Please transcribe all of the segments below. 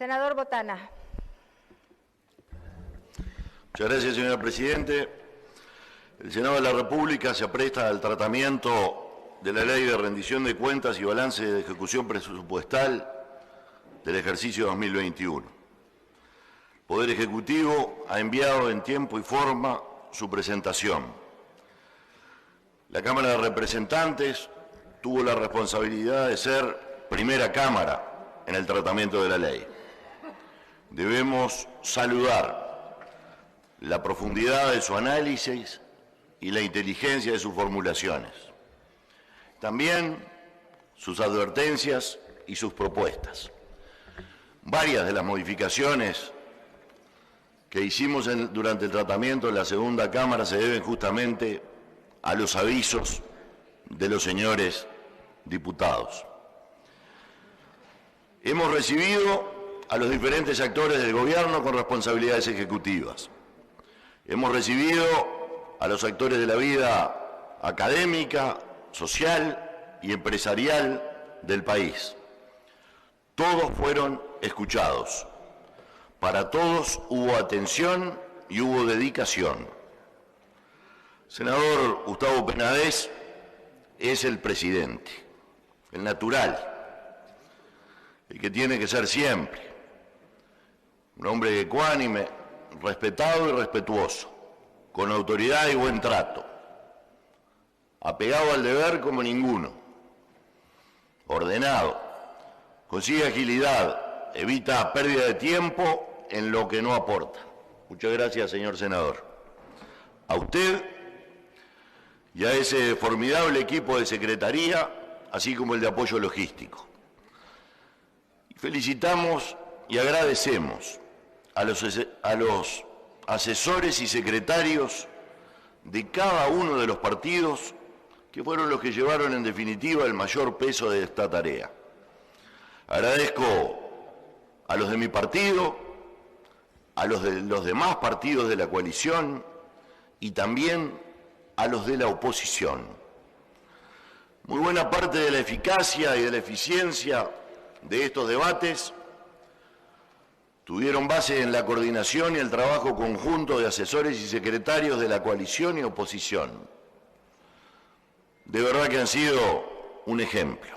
Senador Botana. Muchas gracias, señor presidente. El Senado de la República se apresta al tratamiento de la Ley de Rendición de Cuentas y Balance de Ejecución Presupuestal del ejercicio 2021. El Poder Ejecutivo ha enviado en tiempo y forma su presentación. La Cámara de Representantes tuvo la responsabilidad de ser primera Cámara en el tratamiento de la ley. Debemos saludar la profundidad de su análisis y la inteligencia de sus formulaciones. También sus advertencias y sus propuestas. Varias de las modificaciones que hicimos durante el tratamiento en la segunda Cámara se deben justamente a los avisos de los señores diputados. Hemos recibido a los diferentes actores del Gobierno con responsabilidades ejecutivas. Hemos recibido a los actores de la vida académica, social y empresarial del país. Todos fueron escuchados. Para todos hubo atención y hubo dedicación. Senador Gustavo Penades es el presidente, el natural, el que tiene que ser siempre. Un hombre ecuánime, respetado y respetuoso, con autoridad y buen trato, apegado al deber como ninguno, ordenado, consigue agilidad, evita pérdida de tiempo en lo que no aporta. Muchas gracias, señor senador. A usted y a ese formidable equipo de secretaría, así como el de apoyo logístico. Felicitamos y agradecemos a los asesores y secretarios de cada uno de los partidos que fueron los que llevaron en definitiva el mayor peso de esta tarea. Agradezco a los de mi partido, a los de los demás partidos de la coalición y también a los de la oposición. Muy buena parte de la eficacia y de la eficiencia de estos debates tuvieron base en la coordinación y el trabajo conjunto de asesores y secretarios de la coalición y oposición. De verdad que han sido un ejemplo.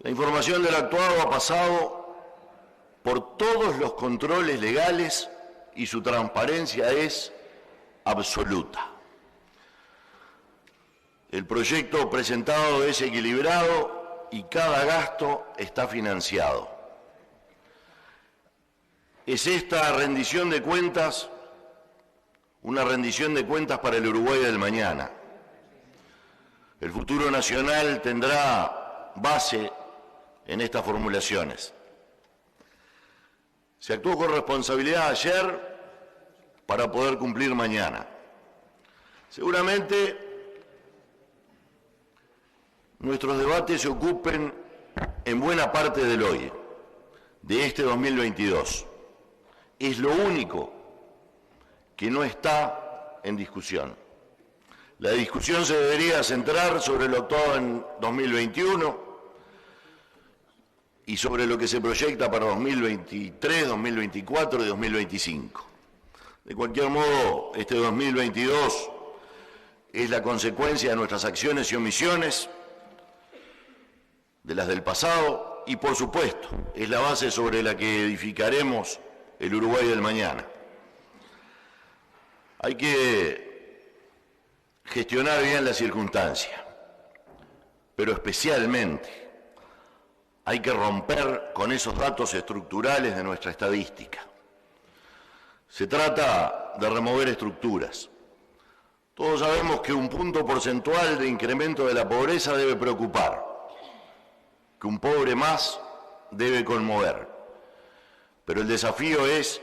La información del actuado ha pasado por todos los controles legales y su transparencia es absoluta. El proyecto presentado es equilibrado y cada gasto está financiado. ¿Es esta rendición de cuentas una rendición de cuentas para el Uruguay del mañana? El futuro nacional tendrá base en estas formulaciones. Se actuó con responsabilidad ayer para poder cumplir mañana. Seguramente nuestros debates se ocupen en buena parte del hoy, de este 2022. Es lo único que no está en discusión. La discusión se debería centrar sobre lo actuado en 2021 y sobre lo que se proyecta para 2023, 2024 y 2025. De cualquier modo, este 2022 es la consecuencia de nuestras acciones y omisiones, de las del pasado y, por supuesto, es la base sobre la que edificaremos el Uruguay del mañana. Hay que gestionar bien la circunstancia, pero especialmente hay que romper con esos datos estructurales de nuestra estadística. Se trata de remover estructuras. Todos sabemos que un punto porcentual de incremento de la pobreza debe preocupar, que un pobre más debe conmover. Pero el desafío es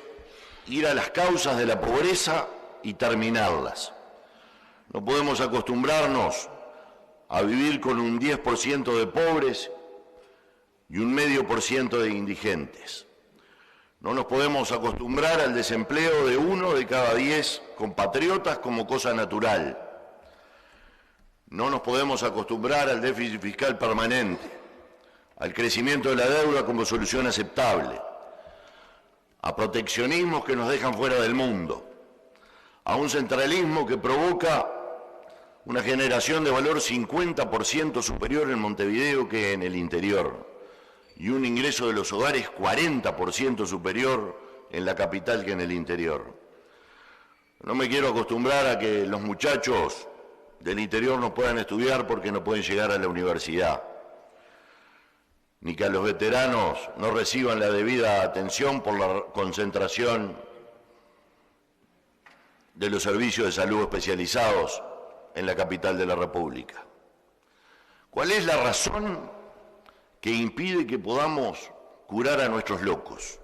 ir a las causas de la pobreza y terminarlas. No podemos acostumbrarnos a vivir con un 10% de pobres y un 0,5% de indigentes. No nos podemos acostumbrar al desempleo de 1 de cada 10 compatriotas como cosa natural. No nos podemos acostumbrar al déficit fiscal permanente, al crecimiento de la deuda como solución aceptable, a proteccionismos que nos dejan fuera del mundo, a un centralismo que provoca una generación de valor 50% superior en Montevideo que en el interior y un ingreso de los hogares 40% superior en la capital que en el interior. No me quiero acostumbrar a que los muchachos del interior no puedan estudiar porque no pueden llegar a la universidad, ni que a los veteranos no reciban la debida atención por la concentración de los servicios de salud especializados en la capital de la República. ¿Cuál es la razón que impide que podamos curar a nuestros locos?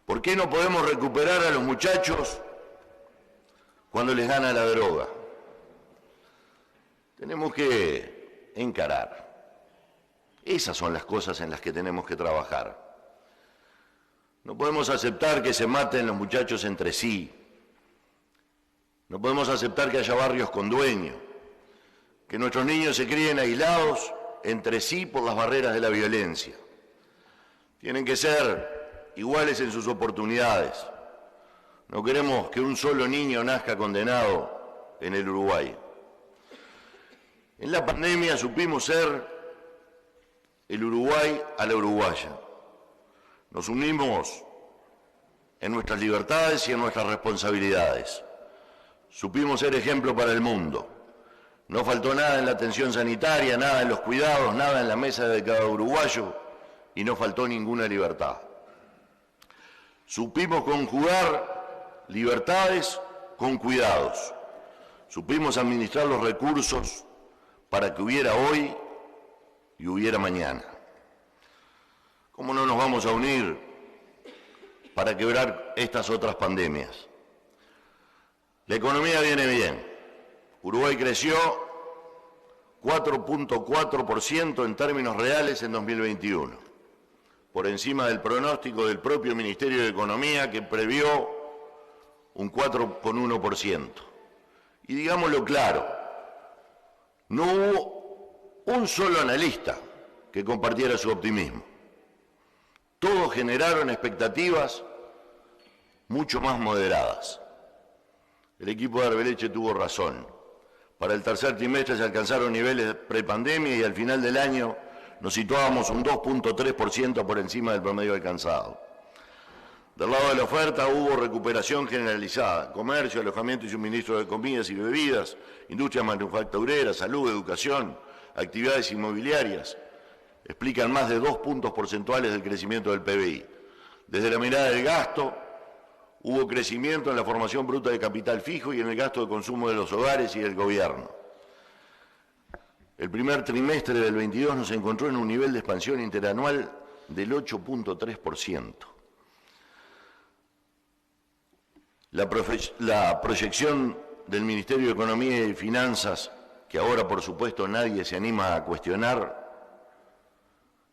¿Por qué no podemos recuperar a los muchachos cuando les gana la droga? Tenemos que encarar. Esas son las cosas en las que tenemos que trabajar. No podemos aceptar que se maten los muchachos entre sí. No podemos aceptar que haya barrios con dueño, que nuestros niños se críen aislados entre sí por las barreras de la violencia. Tienen que ser iguales en sus oportunidades. No queremos que un solo niño nazca condenado en el Uruguay. En la pandemia supimos ser el Uruguay a la uruguaya. Nos unimos en nuestras libertades y en nuestras responsabilidades. Supimos ser ejemplo para el mundo. No faltó nada en la atención sanitaria, nada en los cuidados, nada en la mesa de cada uruguayo y no faltó ninguna libertad. Supimos conjugar libertades con cuidados. Supimos administrar los recursos para que hubiera hoy y hubiera mañana. ¿Cómo no nos vamos a unir para quebrar estas otras pandemias? La economía viene bien. Uruguay creció 4.4% en términos reales en 2021, por encima del pronóstico del propio Ministerio de Economía que previó un 4,1%. Y digámoslo claro, no hubo un solo analista que compartiera su optimismo. Todos generaron expectativas mucho más moderadas. El equipo de Arbeleche tuvo razón. Para el tercer trimestre se alcanzaron niveles prepandemia y al final del año nos situábamos un 2.3% por encima del promedio alcanzado. Del lado de la oferta hubo recuperación generalizada, comercio, alojamiento y suministro de comidas y bebidas, industria manufacturera, salud, educación, actividades inmobiliarias. Explican más de 2 puntos porcentuales del crecimiento del PBI. Desde la mirada del gasto, hubo crecimiento en la formación bruta de capital fijo y en el gasto de consumo de los hogares y del gobierno. El primer trimestre del 22 nos encontró en un nivel de expansión interanual del 8.3%. La proyección del Ministerio de Economía y Finanzas, que ahora por supuesto nadie se anima a cuestionar,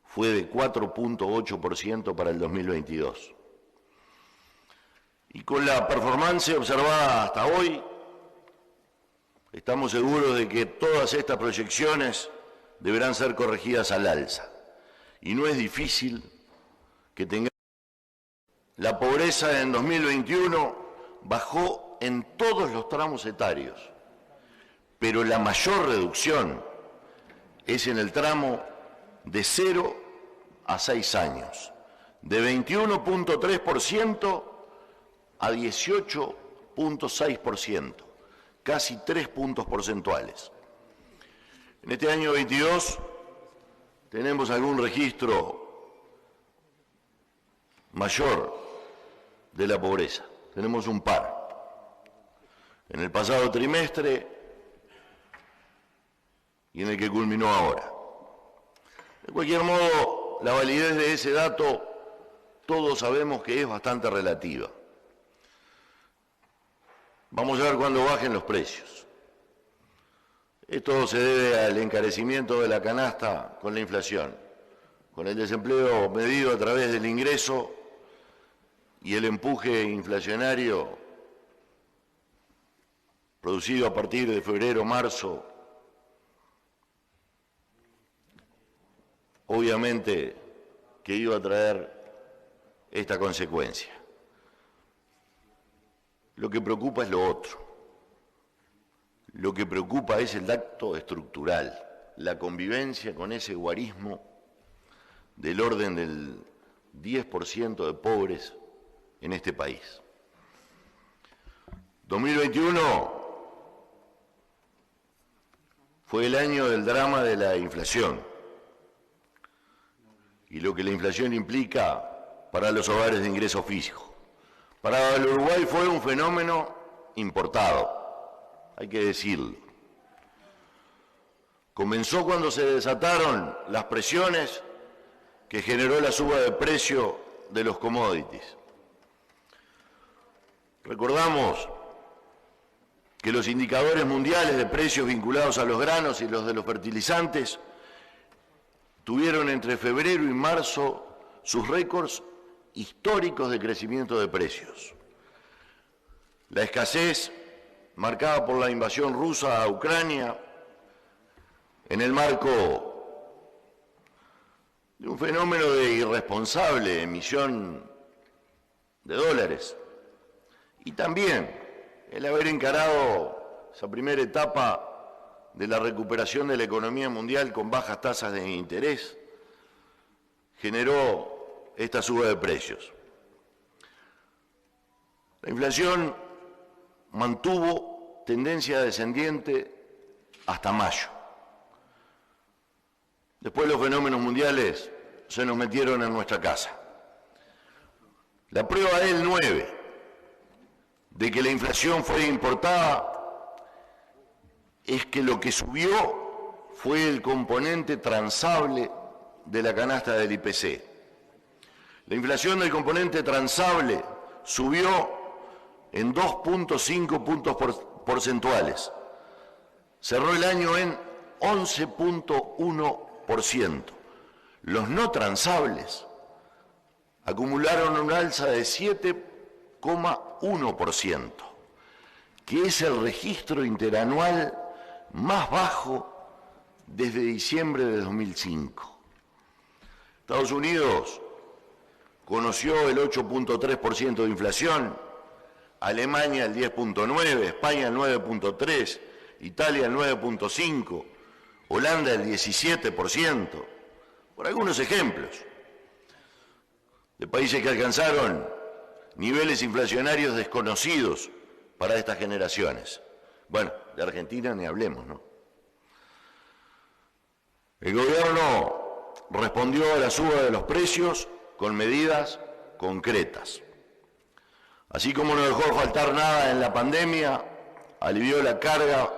fue de 4.8% para el 2022. Y con la performance observada hasta hoy, estamos seguros de que todas estas proyecciones deberán ser corregidas al alza. Y no es difícil que tengamos. La pobreza en 2021 bajó en todos los tramos etarios, pero la mayor reducción es en el tramo de 0 a 6 años, de 21.3% a 18.6%, casi 3 puntos porcentuales. En este año 22 tenemos algún registro mayor de la pobreza, tenemos un par. En el pasado trimestre y en el que culminó ahora. De cualquier modo, la validez de ese dato todos sabemos que es bastante relativa. Vamos a ver cuándo bajen los precios. Esto se debe al encarecimiento de la canasta con la inflación, con el desempleo medido a través del ingreso y el empuje inflacionario producido a partir de febrero, marzo, obviamente que iba a traer esta consecuencia. Lo que preocupa es lo otro. Lo que preocupa es el acto estructural, la convivencia con ese guarismo del orden del 10% de pobres en este país. 2021 fue el año del drama de la inflación y lo que la inflación implica para los hogares de ingreso fijo. Para el Uruguay fue un fenómeno importado, hay que decirlo. Comenzó cuando se desataron las presiones que generó la suba de precio de los commodities. Recordamos que los indicadores mundiales de precios vinculados a los granos y los de los fertilizantes tuvieron entre febrero y marzo sus récords históricos de crecimiento de precios. La escasez marcada por la invasión rusa a Ucrania en el marco de un fenómeno de irresponsable emisión de dólares y también el haber encarado esa primera etapa de la recuperación de la economía mundial con bajas tasas de interés generó esta suba de precios. La inflación mantuvo tendencia descendiente hasta mayo. Después los fenómenos mundiales se nos metieron en nuestra casa. La prueba es el 9 de que la inflación fue importada es que lo que subió fue el componente transable de la canasta del IPC. La inflación del componente transable subió en 2.5 puntos porcentuales. Cerró el año en 11.1%. Los no transables acumularon un alza de 7,1%, que es el registro interanual más bajo desde diciembre de 2005. Estados Unidos conoció el 8.3% de inflación, Alemania el 10.9%, España el 9.3%, Italia el 9.5%, Holanda el 17%, por algunos ejemplos de países que alcanzaron niveles inflacionarios desconocidos para estas generaciones. Bueno, de Argentina ni hablemos, ¿no? El gobierno respondió a la suba de los precios con medidas concretas. Así como no dejó faltar nada en la pandemia, alivió la carga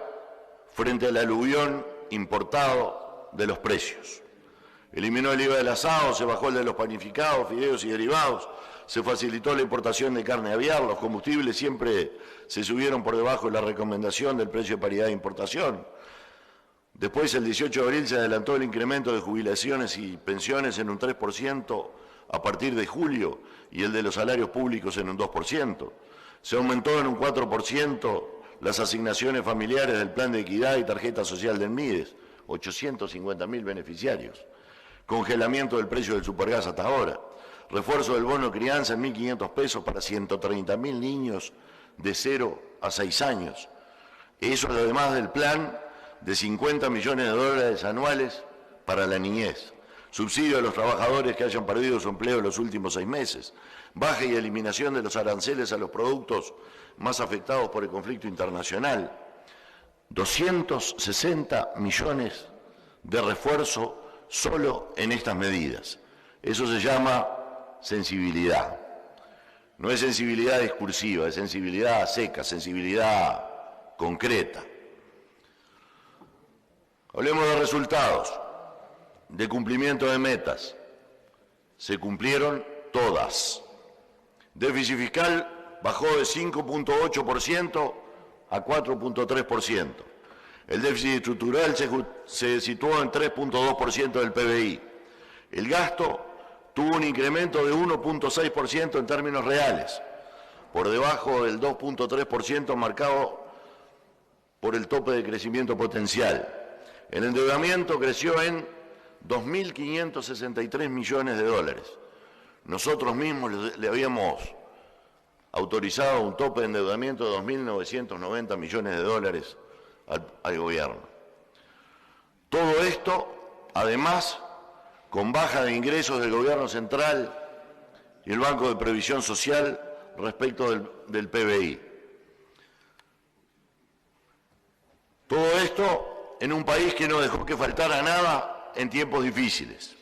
frente al aluvión importado de los precios. Eliminó el IVA del asado, se bajó el de los panificados, fideos y derivados, se facilitó la importación de carne aviar, los combustibles siempre se subieron por debajo de la recomendación del precio de paridad de importación. Después, el 18 de abril, se adelantó el incremento de jubilaciones y pensiones en un 3% a partir de julio y el de los salarios públicos en un 2%. Se aumentó en un 4% las asignaciones familiares del Plan de Equidad y Tarjeta Social del MIDES, 850.000 beneficiarios. Congelamiento del precio del supergas hasta ahora. Refuerzo del bono crianza en 1.500 pesos para 130.000 niños de 0 a 6 años. Eso además del plan de 50 millones de dólares anuales para la niñez. Subsidio a los trabajadores que hayan perdido su empleo en los últimos 6 meses. Baja y eliminación de los aranceles a los productos más afectados por el conflicto internacional. 260 millones de refuerzo solo en estas medidas. Eso se llama sensibilidad. No es sensibilidad discursiva, es sensibilidad seca, sensibilidad concreta. Hablemos de resultados, de cumplimiento de metas. Se cumplieron todas. Déficit fiscal bajó de 5.8% a 4.3%. El déficit estructural se situó en 3.2% del PBI. El gasto tuvo un incremento de 1.6% en términos reales, por debajo del 2.3% marcado por el tope de crecimiento potencial. El endeudamiento creció en 2.563 millones de dólares. Nosotros mismos le habíamos autorizado un tope de endeudamiento de 2.990 millones de dólares al gobierno. Todo esto, además, con baja de ingresos del gobierno central y el Banco de Previsión Social respecto del PBI. Todo esto en un país que no dejó que faltara nada en tiempos difíciles.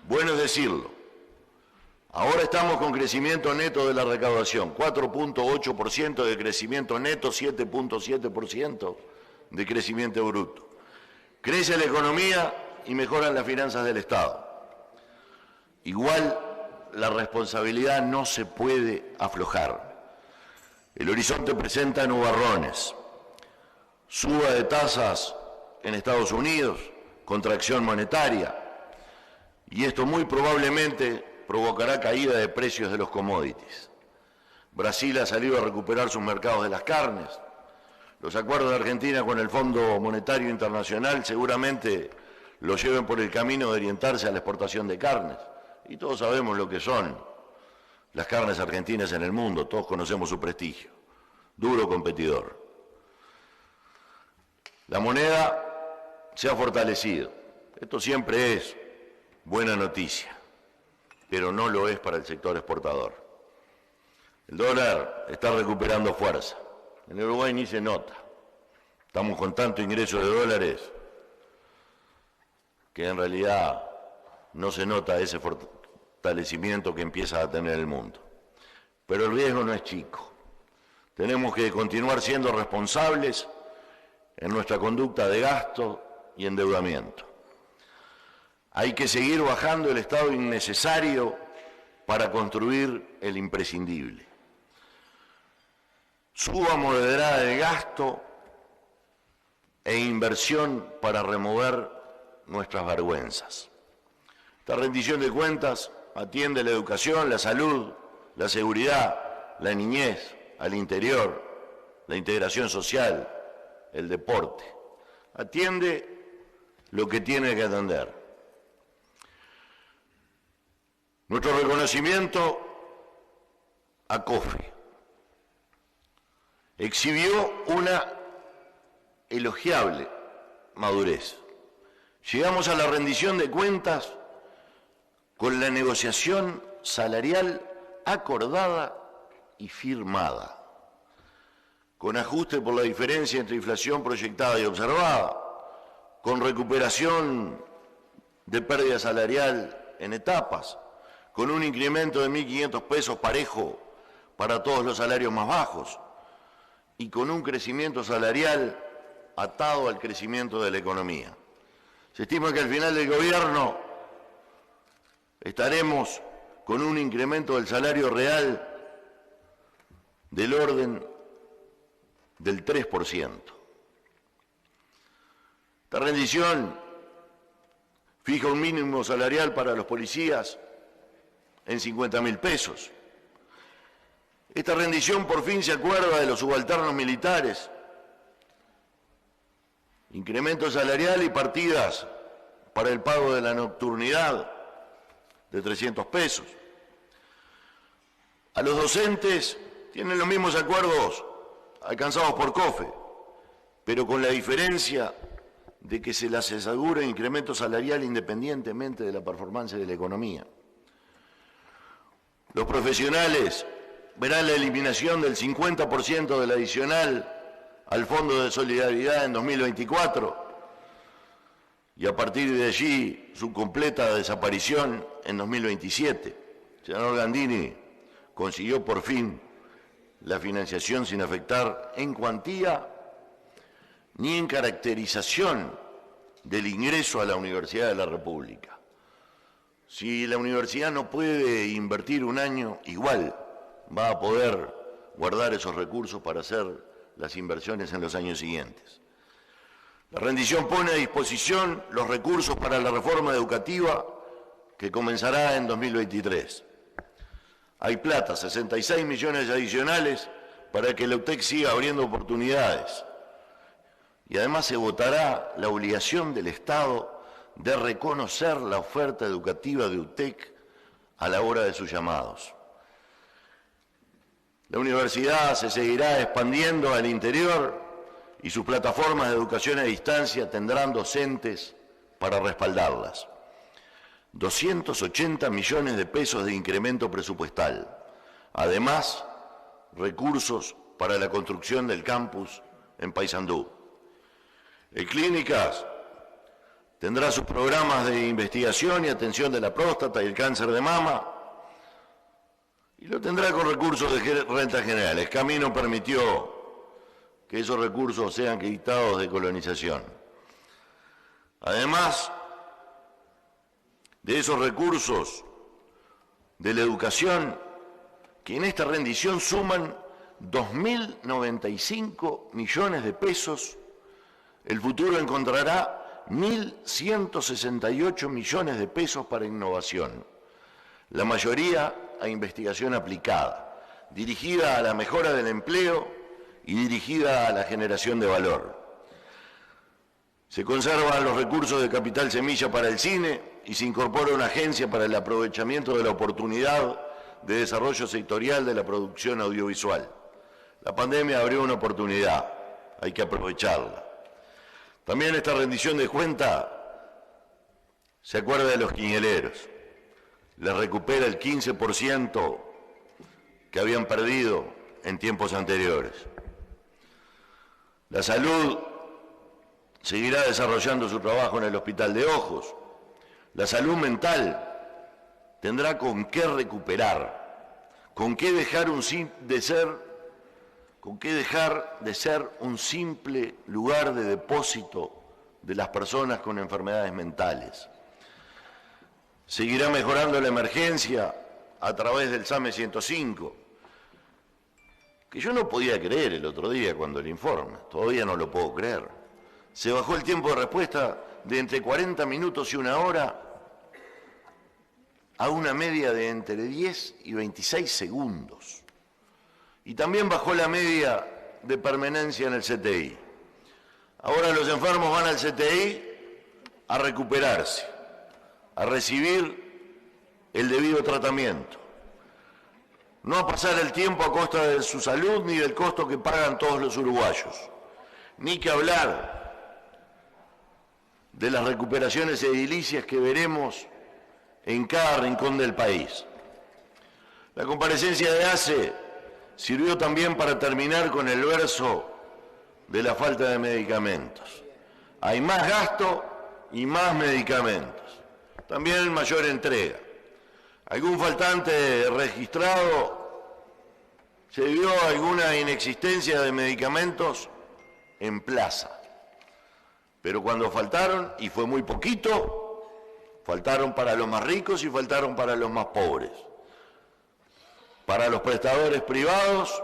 Bueno es decirlo. Ahora estamos con crecimiento neto de la recaudación, 4.8% de crecimiento neto, 7.7% de crecimiento bruto. Crece la economía y mejoran las finanzas del Estado. Igual, la responsabilidad no se puede aflojar. El horizonte presenta nubarrones. Suba de tasas en Estados Unidos, contracción monetaria, y esto muy probablemente provocará caída de precios de los commodities. Brasil ha salido a recuperar sus mercados de las carnes. Los acuerdos de Argentina con el Fondo Monetario Internacional seguramente lo lleven por el camino de orientarse a la exportación de carnes. Y todos sabemos lo que son las carnes argentinas en el mundo, todos conocemos su prestigio. Duro competidor. La moneda se ha fortalecido. Esto siempre es buena noticia, pero no lo es para el sector exportador. El dólar está recuperando fuerza. En Uruguay ni se nota. Estamos con tanto ingreso de dólares que en realidad no se nota ese fortalecimiento que empieza a tener el mundo. Pero el riesgo no es chico. Tenemos que continuar siendo responsables en nuestra conducta de gasto y endeudamiento. Hay que seguir bajando el estado innecesario para construir el imprescindible. Suba moderada de gasto e inversión para remover nuestras vergüenzas. Esta rendición de cuentas atiende la educación, la salud, la seguridad, la niñez, al interior, la integración social, el deporte. Atiende lo que tiene que atender. Nuestro reconocimiento a COFE exhibió una elogiable madurez. Llegamos a la rendición de cuentas con la negociación salarial acordada y firmada, con ajuste por la diferencia entre inflación proyectada y observada, con recuperación de pérdida salarial en etapas, con un incremento de 1.500 pesos parejo para todos los salarios más bajos y con un crecimiento salarial atado al crecimiento de la economía. Se estima que al final del gobierno estaremos con un incremento del salario real del orden del 3%. Esta rendición fija un mínimo salarial para los policías en 50.000 pesos. Esta rendición por fin se acuerda de los subalternos militares. Incremento salarial y partidas para el pago de la nocturnidad de 300 pesos. A los docentes tienen los mismos acuerdos alcanzados por COFE, pero con la diferencia de que se les asegura incremento salarial independientemente de la performance de la economía. Los profesionales verán la eliminación del 50% del adicional al Fondo de Solidaridad en 2024 y a partir de allí su completa desaparición en 2027. El senador Gandini consiguió por fin la financiación sin afectar en cuantía ni en caracterización del ingreso a la Universidad de la República. Si la universidad no puede invertir un año, igual va a poder guardar esos recursos para hacer las inversiones en los años siguientes. La rendición pone a disposición los recursos para la reforma educativa que comenzará en 2023. Hay plata, 66 millones adicionales para que la UTEC siga abriendo oportunidades. Y además se votará la obligación del Estado de reconocer la oferta educativa de UTEC a la hora de sus llamados. La universidad se seguirá expandiendo al interior y sus plataformas de educación a distancia tendrán docentes para respaldarlas. 280 millones de pesos de incremento presupuestal. Además, recursos para la construcción del campus en Paysandú. El Clínicas tendrá sus programas de investigación y atención de la próstata y el cáncer de mama, y lo tendrá con recursos de rentas generales. Camino permitió que esos recursos sean quitados de colonización. Además de esos recursos de la educación, que en esta rendición suman 2.095 millones de pesos, el futuro encontrará 1.168 millones de pesos para innovación, la mayoría a investigación aplicada, dirigida a la mejora del empleo y dirigida a la generación de valor. Se conservan los recursos de capital semilla para el cine y se incorpora una agencia para el aprovechamiento de la oportunidad de desarrollo sectorial de la producción audiovisual. La pandemia abrió una oportunidad, hay que aprovecharla. También esta rendición de cuenta se acuerda de los quiñeleros, les recupera el 15% que habían perdido en tiempos anteriores. La salud seguirá desarrollando su trabajo en el Hospital de Ojos. La salud mental tendrá con qué recuperar, con qué dejar de ser un simple lugar de depósito de las personas con enfermedades mentales. Seguirá mejorando la emergencia a través del SAME 105, que yo no podía creer el otro día cuando el informe, todavía no lo puedo creer. Se bajó el tiempo de respuesta de entre 40 minutos y una hora a una media de entre 10 y 26 segundos. Y también bajó la media de permanencia en el CTI. Ahora los enfermos van al CTI a recuperarse, a recibir el debido tratamiento, no a pasar el tiempo a costa de su salud ni del costo que pagan todos los uruguayos, ni que hablar de las recuperaciones edilicias que veremos en cada rincón del país. La comparecencia de ACE sirvió también para terminar con el verso de la falta de medicamentos. Hay más gasto y más medicamentos. También mayor entrega. Algún faltante registrado se debió a alguna inexistencia de medicamentos en plaza. Pero cuando faltaron, y fue muy poquito, faltaron para los más ricos y faltaron para los más pobres. Para los prestadores privados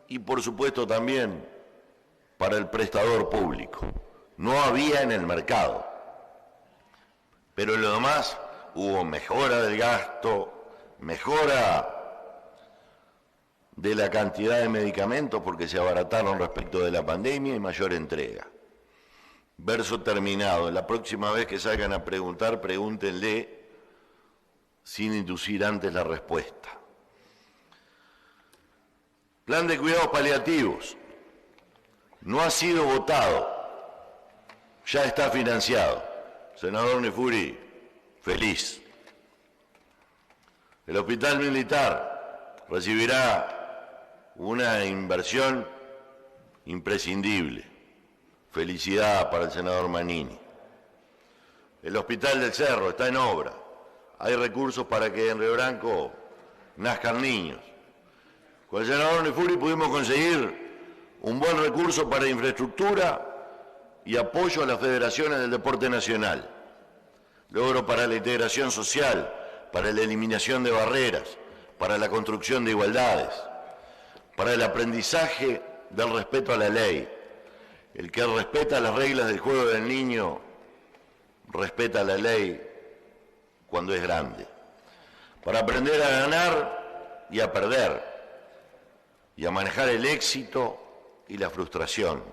y por supuesto también para el prestador público. No había en el mercado. Pero en lo demás hubo mejora del gasto, mejora de la cantidad de medicamentos porque se abarataron respecto de la pandemia y mayor entrega. Verso terminado. La próxima vez que salgan a preguntar, pregúntenle sin inducir antes la respuesta. Plan de cuidados paliativos. No ha sido votado. Ya está financiado. Senador Nefuri, feliz. El hospital militar recibirá una inversión imprescindible. Felicidad para el senador Manini. El hospital del Cerro está en obra. Hay recursos para que en Río Branco nazcan niños. Con el senador Nefuri pudimos conseguir un buen recurso para infraestructura y apoyo a las federaciones del deporte nacional. Logro para la integración social, para la eliminación de barreras, para la construcción de igualdades, para el aprendizaje del respeto a la ley. El que respeta las reglas del juego del niño, respeta la ley cuando es grande. Para aprender a ganar y a perder, y a manejar el éxito y la frustración.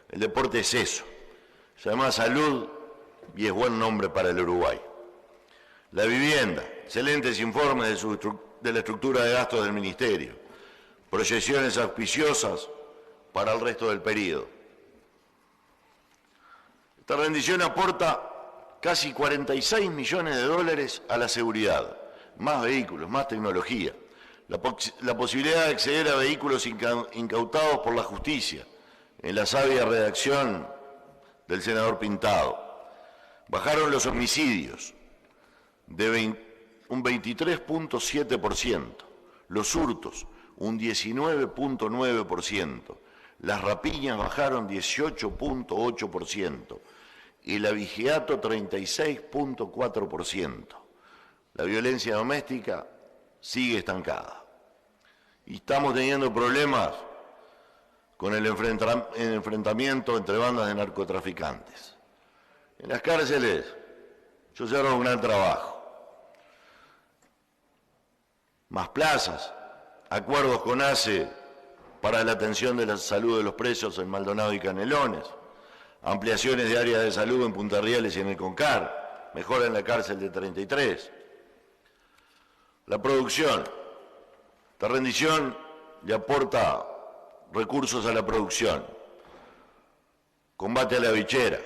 El deporte es eso. Se llama salud y es buen nombre para el Uruguay. La vivienda, excelentes informes de la estructura de gastos del Ministerio, proyecciones auspiciosas para el resto del periodo. Esta rendición aporta casi 46 millones de dólares a la seguridad, más vehículos, más tecnología, la posibilidad de acceder a vehículos incautados por la justicia, en la sabia redacción del senador Pintado. Bajaron los homicidios de un 23.7%, los hurtos un 19.9%, las rapiñas bajaron 18.8% y el abigeato 36.4%. La violencia doméstica sigue estancada. Y estamos teniendo problemas con el enfrentamiento entre bandas de narcotraficantes. En las cárceles yo cerro un gran trabajo. Más plazas, acuerdos con ACE para la atención de la salud de los presos en Maldonado y Canelones, ampliaciones de áreas de salud en Punta Rieles y en el Concar, mejora en la cárcel de 33. La producción, esta rendición le aporta recursos a la producción, combate a la bichera,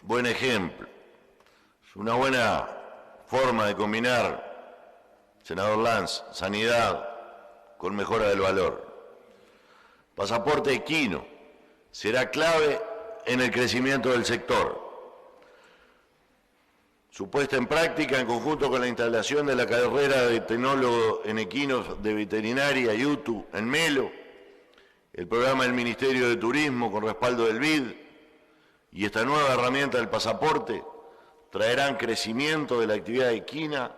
buen ejemplo, es una buena forma de combinar, senador Lanz, sanidad con mejora del valor. Pasaporte equino será clave en el crecimiento del sector. Su puesta en práctica en conjunto con la instalación de la carrera de tecnólogo en equinos de veterinaria y UTU en Melo, el programa del Ministerio de Turismo con respaldo del BID y esta nueva herramienta del pasaporte traerán crecimiento de la actividad equina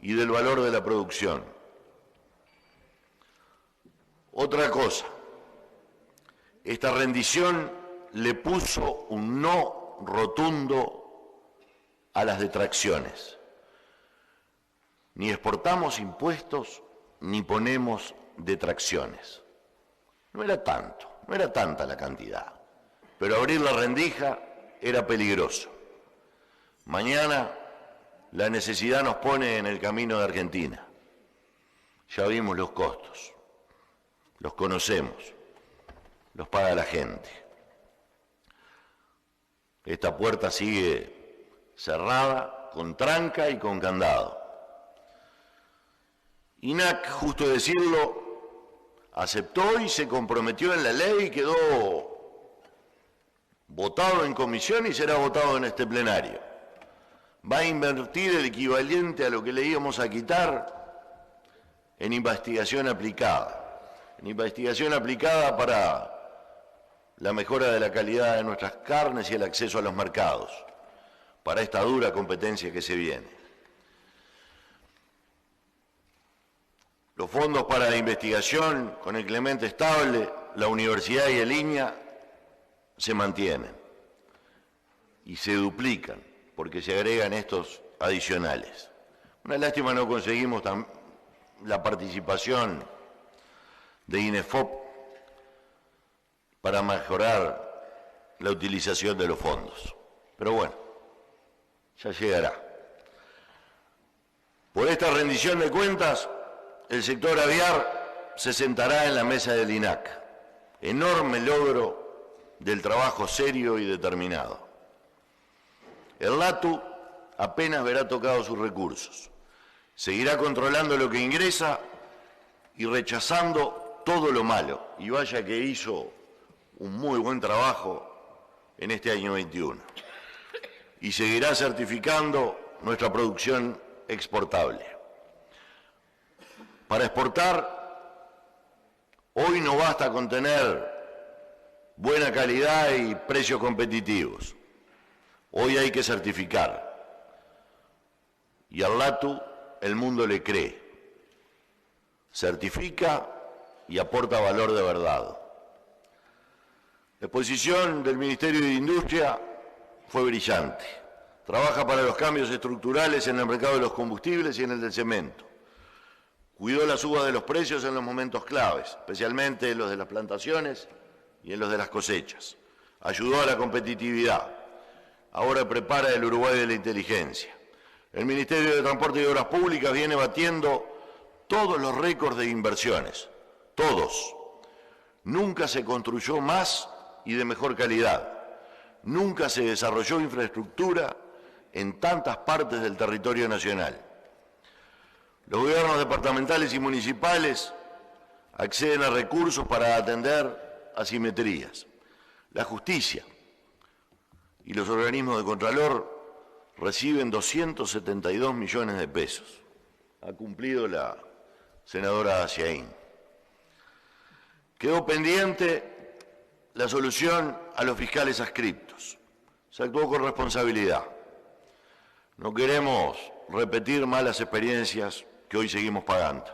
y del valor de la producción. Otra cosa, esta rendición le puso un no rotundo a las detracciones. Ni exportamos impuestos, ni ponemos detracciones. No era tanto, no era tanta la cantidad, pero abrir la rendija era peligroso. Mañana la necesidad nos pone en el camino de Argentina. Ya vimos los costos, los conocemos, los paga la gente. Esta puerta sigue cerrada, con tranca y con candado. INAC, justo decirlo, aceptó y se comprometió en la ley, quedó votado en comisión y será votado en este plenario. Va a invertir el equivalente a lo que le íbamos a quitar en investigación aplicada. En investigación aplicada para la mejora de la calidad de nuestras carnes y el acceso a los mercados, para esta dura competencia que se viene. Los fondos para la investigación con el Clemente Estable, la Universidad y el INIA se mantienen y se duplican porque se agregan estos adicionales. Una lástima no conseguimos la participación de INEFOP para mejorar la utilización de los fondos. Pero bueno, ya llegará. Por esta rendición de cuentas, el sector aviar se sentará en la mesa del INAC. Enorme logro del trabajo serio y determinado. El LATU apenas verá tocados sus recursos. Seguirá controlando lo que ingresa y rechazando todo lo malo. Y vaya que hizo un muy buen trabajo en este año 21. Y seguirá certificando nuestra producción exportable. Para exportar, hoy no basta con tener buena calidad y precios competitivos. Hoy hay que certificar. Y al LATU el mundo le cree. Certifica y aporta valor de verdad. La exposición del Ministerio de Industria fue brillante. Trabaja para los cambios estructurales en el mercado de los combustibles y en el del cemento. Cuidó la suba de los precios en los momentos claves, especialmente en los de las plantaciones y en los de las cosechas. Ayudó a la competitividad. ahora prepara el Uruguay de la inteligencia. El Ministerio de Transporte y Obras Públicas viene batiendo todos los récords de inversiones, todos. Nunca se construyó más y de mejor calidad. Nunca se desarrolló infraestructura en tantas partes del territorio nacional. Los gobiernos departamentales y municipales acceden a recursos para atender asimetrías. La justicia y los organismos de Contralor reciben 272 millones de pesos. Ha cumplido la senadora Aciaín. Quedó pendiente la solución a los fiscales adscriptos. Se actuó con responsabilidad. No queremos repetir malas experiencias que hoy seguimos pagando.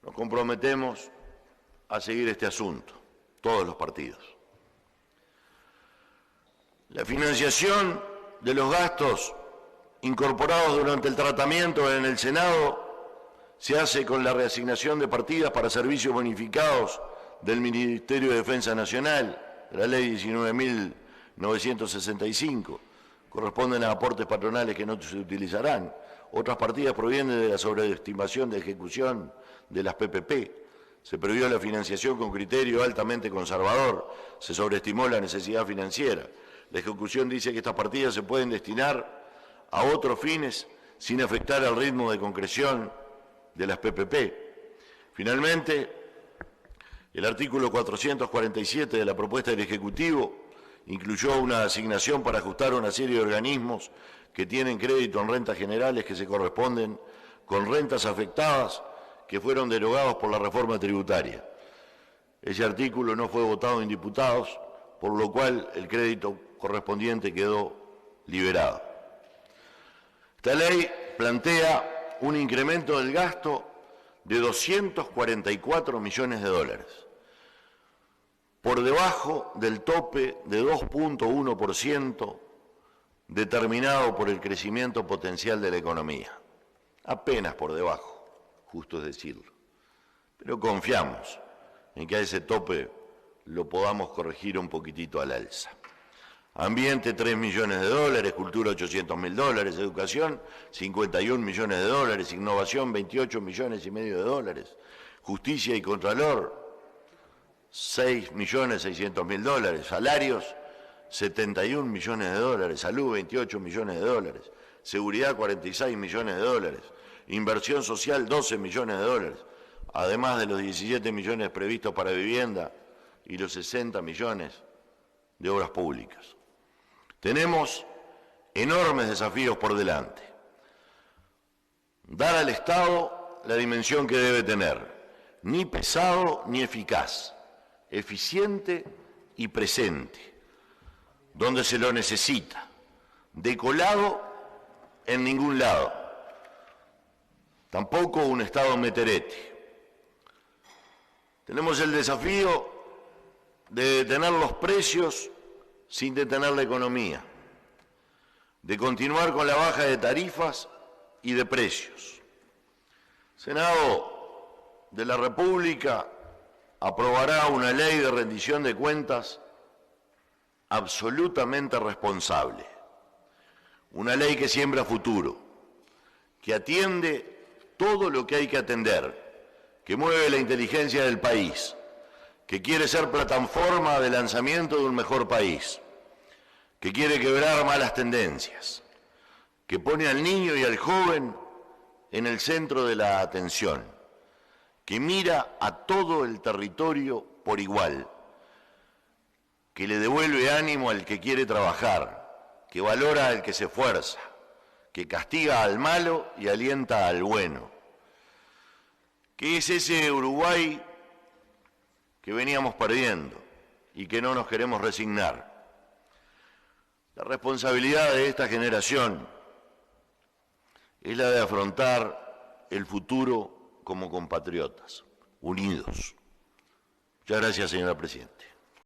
Nos comprometemos a seguir este asunto, todos los partidos. La financiación de los gastos incorporados durante el tratamiento en el Senado se hace con la reasignación de partidas para servicios bonificados del Ministerio de Defensa Nacional, de la Ley 19.965. Corresponden a aportes patronales que no se utilizarán. Otras partidas provienen de la sobreestimación de ejecución de las PPP. Se previó la financiación con criterio altamente conservador. Se sobreestimó la necesidad financiera. La ejecución dice que estas partidas se pueden destinar a otros fines sin afectar al ritmo de concreción de las PPP. Finalmente, el artículo 447 de la propuesta del Ejecutivo incluyó una asignación para ajustar una serie de organismos que tienen crédito en rentas generales que se corresponden con rentas afectadas que fueron derogados por la reforma tributaria. Ese artículo no fue votado en diputados, por lo cual el crédito correspondiente quedó liberado. Esta ley plantea un incremento del gasto de 244 millones de dólares, por debajo del tope de 2.1% determinado por el crecimiento potencial de la economía. Apenas por debajo, justo es decirlo. Pero confiamos en que a ese tope lo podamos corregir un poquitito al alza. Ambiente, 3 millones de dólares, cultura, 800 mil dólares, educación, 51 millones de dólares, innovación, 28 millones y medio de dólares, justicia y contralor, 6 millones 600 mil dólares, salarios, 71 millones de dólares, salud, 28 millones de dólares, seguridad, 46 millones de dólares, inversión social, 12 millones de dólares, además de los 17 millones previstos para vivienda y los 60 millones de obras públicas. Tenemos enormes desafíos por delante. Dar al Estado la dimensión que debe tener, ni pesado ni eficaz, eficiente y presente, donde se lo necesita, decolado en ningún lado, tampoco un Estado meterete. Tenemos el desafío de detener los precios sin detener la economía, de continuar con la baja de tarifas y de precios. El Senado de la República aprobará una ley de rendición de cuentas absolutamente responsable, una ley que siembra futuro, que atiende todo lo que hay que atender, que mueve la inteligencia del país, que quiere ser plataforma de lanzamiento de un mejor país, que quiere quebrar malas tendencias, que pone al niño y al joven en el centro de la atención, que mira a todo el territorio por igual, que le devuelve ánimo al que quiere trabajar, que valora al que se esfuerza, que castiga al malo y alienta al bueno, que es ese Uruguay que veníamos perdiendo y que no nos queremos resignar. La responsabilidad de esta generación es la de afrontar el futuro como compatriotas, unidos. Muchas gracias, señora Presidenta.